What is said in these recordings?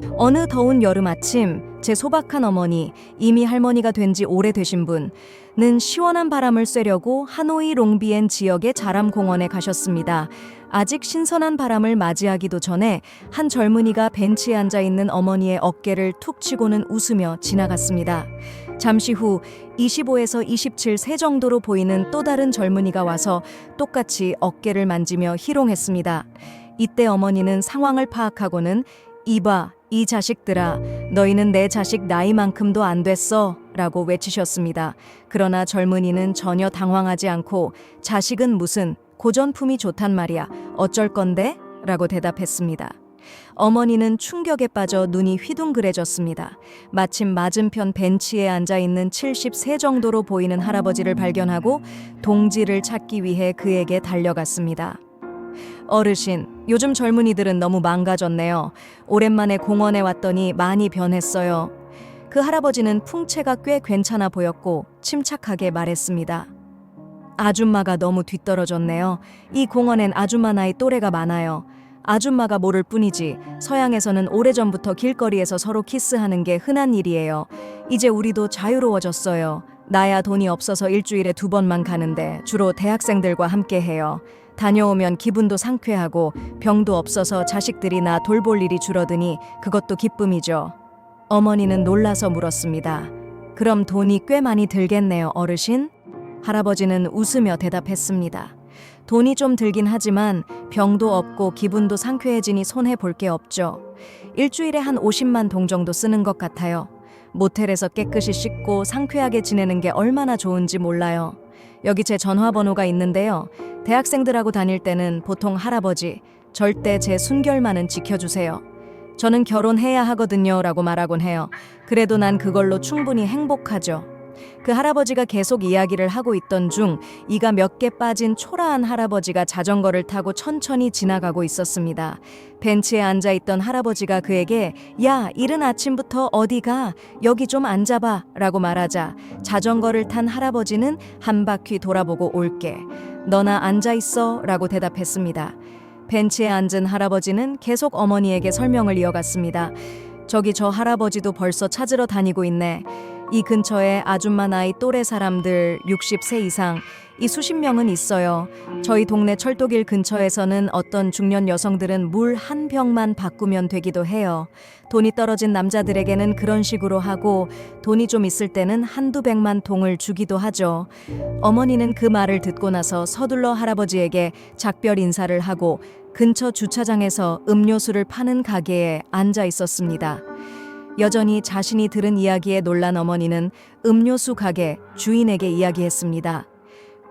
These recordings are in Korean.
어느 더운 여름 아침, 제 소박한 어머니, 이미 할머니가 된 지 오래되신 분은 시원한 바람을 쐬려고 하노이 롱비엔 지역의 자람 공원에 가셨습니다. 아직 신선한 바람을 맞이하기도 전에 한 젊은이가 벤치에 앉아 있는 어머니의 어깨를 툭 치고는 웃으며 지나갔습니다. 잠시 후 25에서 27세 정도로 보이는 또 다른 젊은이가 와서 똑같이 어깨를 만지며 희롱했습니다. 이때 어머니는 상황을 파악하고는 이봐, 이 자식들아, 너희는 내 자식 나이만큼도 안 됐어 라고 외치셨습니다. 그러나 젊은이는 전혀 당황하지 않고 자식은 무슨 고전품이 좋단 말이야. 어쩔 건데? 라고 대답했습니다. 어머니는 충격에 빠져 눈이 휘둥그레졌습니다. 마침 맞은편 벤치에 앉아있는 70세 정도로 보이는 할아버지를 발견하고 동지를 찾기 위해 그에게 달려갔습니다. 어르신, 요즘 젊은이들은 너무 망가졌네요. 오랜만에 공원에 왔더니 많이 변했어요. 그 할아버지는 풍채가 꽤 괜찮아 보였고 침착하게 말했습니다. 아줌마가 너무 뒤떨어졌네요. 이 공원엔 아줌마 나이 또래가 많아요. 아줌마가 모를 뿐이지 서양에서는 오래전부터 길거리에서 서로 키스하는 게 흔한 일이에요. 이제 우리도 자유로워졌어요. 나야 돈이 없어서 일주일에 2번만 가는데 주로 대학생들과 함께 해요. 다녀오면 기분도 상쾌하고 병도 없어서 자식들이 나 돌볼 일이 줄어드니 그것도 기쁨이죠. 어머니는 놀라서 물었습니다. 그럼 돈이 꽤 많이 들겠네요, 어르신? 할아버지는 웃으며 대답했습니다. 돈이 좀 들긴 하지만 병도 없고 기분도 상쾌해지니 손해볼 게 없죠. 일주일에 한 50만 동 정도 쓰는 것 같아요. 모텔에서 깨끗이 씻고 상쾌하게 지내는 게 얼마나 좋은지 몰라요. 여기 제 전화번호가 있는데요. 대학생들하고 다닐 때는 보통 할아버지, 절대 제 순결만은 지켜주세요. 저는 결혼해야 하거든요 라고 말하곤 해요. 그래도 난 그걸로 충분히 행복하죠. 그 할아버지가 계속 이야기를 하고 있던 중 이가 몇 개 빠진 초라한 할아버지가 자전거를 타고 천천히 지나가고 있었습니다. 벤치에 앉아있던 할아버지가 그에게 야, 이른 아침부터 어디 가? 여기 좀 앉아봐 라고 말하자 자전거를 탄 할아버지는 한 바퀴 돌아보고 올게. 너나 앉아있어 라고 대답했습니다. 벤치에 앉은 할아버지는 계속 어머니에게 설명을 이어갔습니다. 저기 저 할아버지도 벌써 찾으러 다니고 있네. 이 근처에 아줌마 나이 또래 사람들 60세 이상 이 수십 명은 있어요. 저희 동네 철도길 근처에서는 어떤 중년 여성들은 물 한 병만 바꾸면 되기도 해요. 돈이 떨어진 남자들에게는 그런 식으로 하고 돈이 좀 있을 때는 한두 백만 동을 주기도 하죠. 어머니는 그 말을 듣고 나서 서둘러 할아버지에게 작별 인사를 하고 근처 주차장에서 음료수를 파는 가게에 앉아 있었습니다. 여전히 자신이 들은 이야기에 놀란 어머니는 음료수 가게 주인에게 이야기했습니다.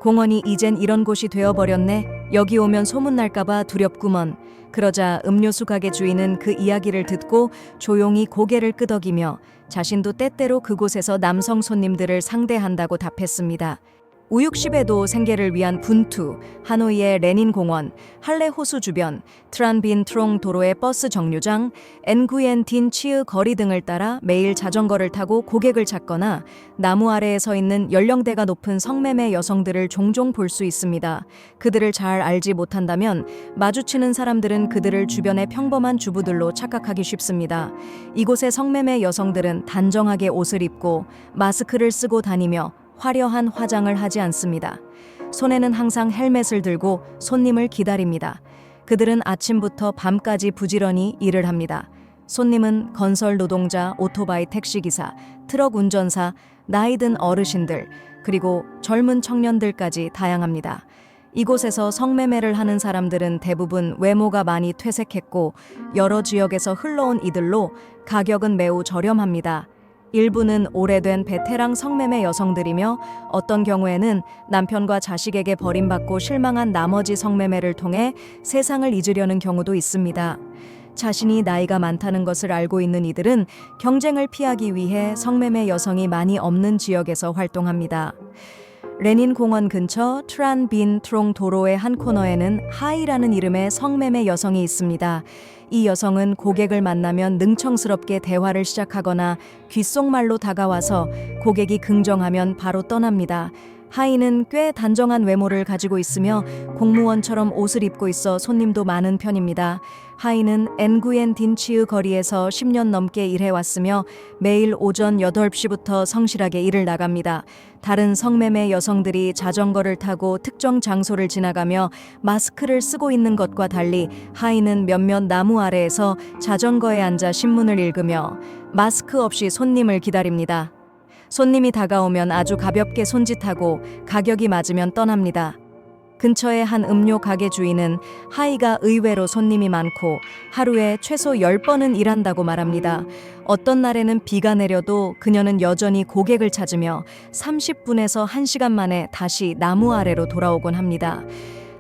공원이 이젠 이런 곳이 되어버렸네. 여기 오면 소문날까봐 두렵구먼. 그러자 음료수 가게 주인은 그 이야기를 듣고 조용히 고개를 끄덕이며 자신도 때때로 그곳에서 남성 손님들을 상대한다고 답했습니다. 우육십에도 생계를 위한 분투, 하노이의 레닌 공원, 할레 호수 주변, 트란빈 트롱 도로의 버스 정류장, 엔구옌 딘 치으 거리 등을 따라 매일 자전거를 타고 고객을 찾거나 나무 아래에 서 있는 연령대가 높은 성매매 여성들을 종종 볼 수 있습니다. 그들을 잘 알지 못한다면 마주치는 사람들은 그들을 주변의 평범한 주부들로 착각하기 쉽습니다. 이곳의 성매매 여성들은 단정하게 옷을 입고 마스크를 쓰고 다니며 화려한 화장을 하지 않습니다. 손에는 항상 헬멧을 들고 손님을 기다립니다. 그들은 아침부터 밤까지 부지런히 일을 합니다. 손님은 건설 노동자, 오토바이 택시기사, 트럭 운전사, 나이든 어르신들, 그리고 젊은 청년들까지 다양합니다. 이곳에서 성매매를 하는 사람들은 대부분 외모가 많이 퇴색했고 여러 지역에서 흘러온 이들로 가격은 매우 저렴합니다. 일부는 오래된 베테랑 성매매 여성들이며 어떤 경우에는 남편과 자식에게 버림받고 실망한 나머지 성매매를 통해 세상을 잊으려는 경우도 있습니다. 자신이 나이가 많다는 것을 알고 있는 이들은 경쟁을 피하기 위해 성매매 여성이 많이 없는 지역에서 활동합니다. 레닌 공원 근처 트란빈 트롱 도로의 한 코너에는 하이라는 이름의 성매매 여성이 있습니다. 이 여성은 고객을 만나면 능청스럽게 대화를 시작하거나 귓속말로 다가와서 고객이 긍정하면 바로 떠납니다. 하이는 꽤 단정한 외모를 가지고 있으며 공무원처럼 옷을 입고 있어 손님도 많은 편입니다. 하이는 엔구엔 딘치의 거리에서 10년 넘게 일해왔으며 매일 오전 8시부터 성실하게 일을 나갑니다. 다른 성매매 여성들이 자전거를 타고 특정 장소를 지나가며 마스크를 쓰고 있는 것과 달리 하이는 몇몇 나무 아래에서 자전거에 앉아 신문을 읽으며 마스크 없이 손님을 기다립니다. 손님이 다가오면 아주 가볍게 손짓하고 가격이 맞으면 떠납니다. 근처의 한 음료 가게 주인은 하이가 의외로 손님이 많고 하루에 최소 10번은 일한다고 말합니다. 어떤 날에는 비가 내려도 그녀는 여전히 고객을 찾으며 30분에서 1시간 만에 다시 나무 아래로 돌아오곤 합니다.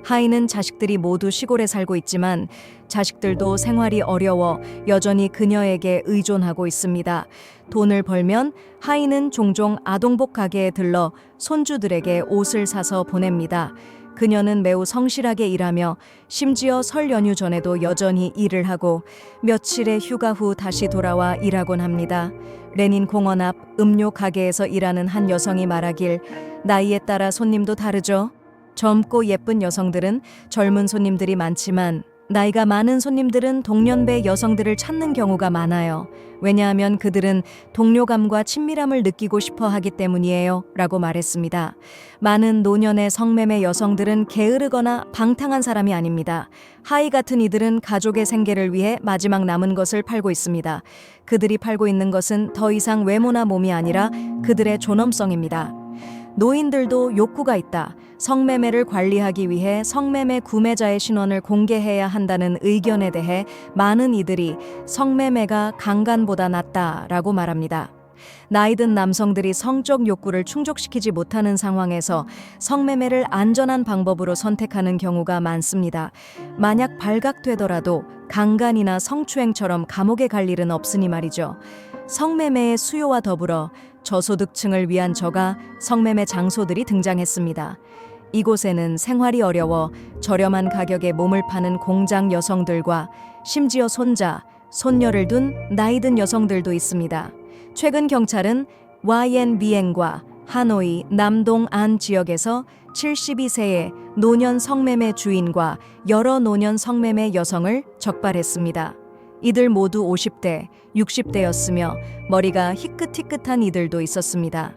하이는 자식들이 모두 시골에 살고 있지만 자식들도 생활이 어려워 여전히 그녀에게 의존하고 있습니다. 돈을 벌면 하이는 종종 아동복 가게에 들러 손주들에게 옷을 사서 보냅니다. 그녀는 매우 성실하게 일하며 심지어 설 연휴 전에도 여전히 일을 하고 며칠의 휴가 후 다시 돌아와 일하곤 합니다. 레닌 공원 앞 음료 가게에서 일하는 한 여성이 말하길 나이에 따라 손님도 다르죠. 젊고 예쁜 여성들은 젊은 손님들이 많지만 나이가 많은 손님들은 동년배 여성들을 찾는 경우가 많아요. 왜냐하면 그들은 동료감과 친밀함을 느끼고 싶어 하기 때문이에요. 라고 말했습니다. 많은 노년의 성매매 여성들은 게으르거나 방탕한 사람이 아닙니다. 하이 같은 이들은 가족의 생계를 위해 마지막 남은 것을 팔고 있습니다. 그들이 팔고 있는 것은 더 이상 외모나 몸이 아니라 그들의 존엄성입니다. 노인들도 욕구가 있다. 성매매를 관리하기 위해 성매매 구매자의 신원을 공개해야 한다는 의견에 대해 많은 이들이 성매매가 강간보다 낫다라고 말합니다. 나이든 남성들이 성적 욕구를 충족시키지 못하는 상황에서 성매매를 안전한 방법으로 선택하는 경우가 많습니다. 만약 발각되더라도 강간이나 성추행처럼 감옥에 갈 일은 없으니 말이죠. 성매매의 수요와 더불어 저소득층을 위한 저가 성매매 장소들이 등장했습니다. 이곳에는 생활이 어려워 저렴한 가격에 몸을 파는 공장 여성들과 심지어 손자, 손녀를 둔 나이든 여성들도 있습니다. 최근 경찰은 YNBN과 하노이 남동 안 지역에서 72세의 노년 성매매 주인과 여러 노년 성매매 여성을 적발했습니다. 이들 모두 50대, 60대였으며 머리가 희끗희끗한 이들도 있었습니다.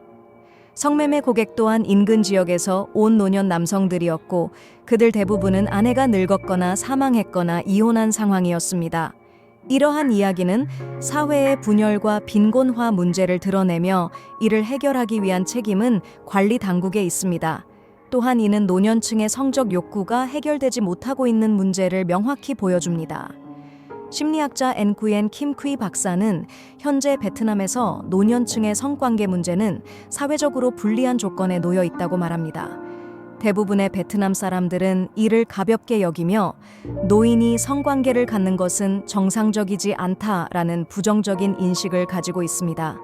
성매매 고객 또한 인근 지역에서 온 노년 남성들이었고 그들 대부분은 아내가 늙었거나 사망했거나 이혼한 상황이었습니다. 이러한 이야기는 사회의 분열과 빈곤화 문제를 드러내며 이를 해결하기 위한 책임은 관리 당국에 있습니다. 또한 이는 노년층의 성적 욕구가 해결되지 못하고 있는 문제를 명확히 보여줍니다. 심리학자 엔구엔 킴퀴 박사는 현재 베트남에서 노년층의 성관계 문제는 사회적으로 불리한 조건에 놓여 있다고 말합니다. 대부분의 베트남 사람들은 이를 가볍게 여기며 노인이 성관계를 갖는 것은 정상적이지 않다라는 부정적인 인식을 가지고 있습니다.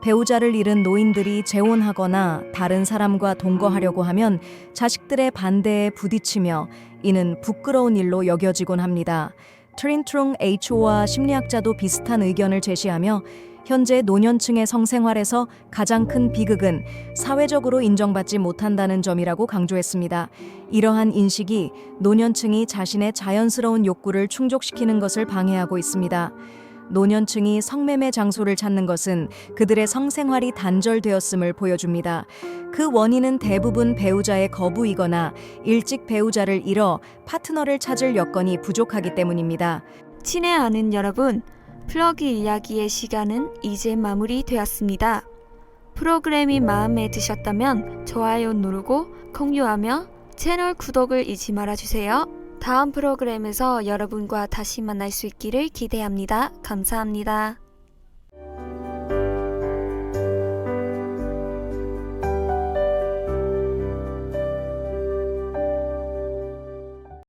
배우자를 잃은 노인들이 재혼하거나 다른 사람과 동거하려고 하면 자식들의 반대에 부딪히며 이는 부끄러운 일로 여겨지곤 합니다. 트린트롱 H와 심리학자도 비슷한 의견을 제시하며 현재 노년층의 성생활에서 가장 큰 비극은 사회적으로 인정받지 못한다는 점이라고 강조했습니다. 이러한 인식이 노년층이 자신의 자연스러운 욕구를 충족시키는 것을 방해하고 있습니다. 노년층이 성매매 장소를 찾는 것은 그들의 성생활이 단절되었음을 보여줍니다. 그 원인은 대부분 배우자의 거부이거나 일찍 배우자를 잃어 파트너를 찾을 여건이 부족하기 때문입니다. 친애하는 여러분, 플러그 이야기의 시간은 이제 마무리되었습니다. 프로그램이 마음에 드셨다면 좋아요 누르고 공유하며 채널 구독을 잊지 말아주세요. 다음 프로그램에서 여러분과 다시 만날 수 있기를 기대합니다. 감사합니다.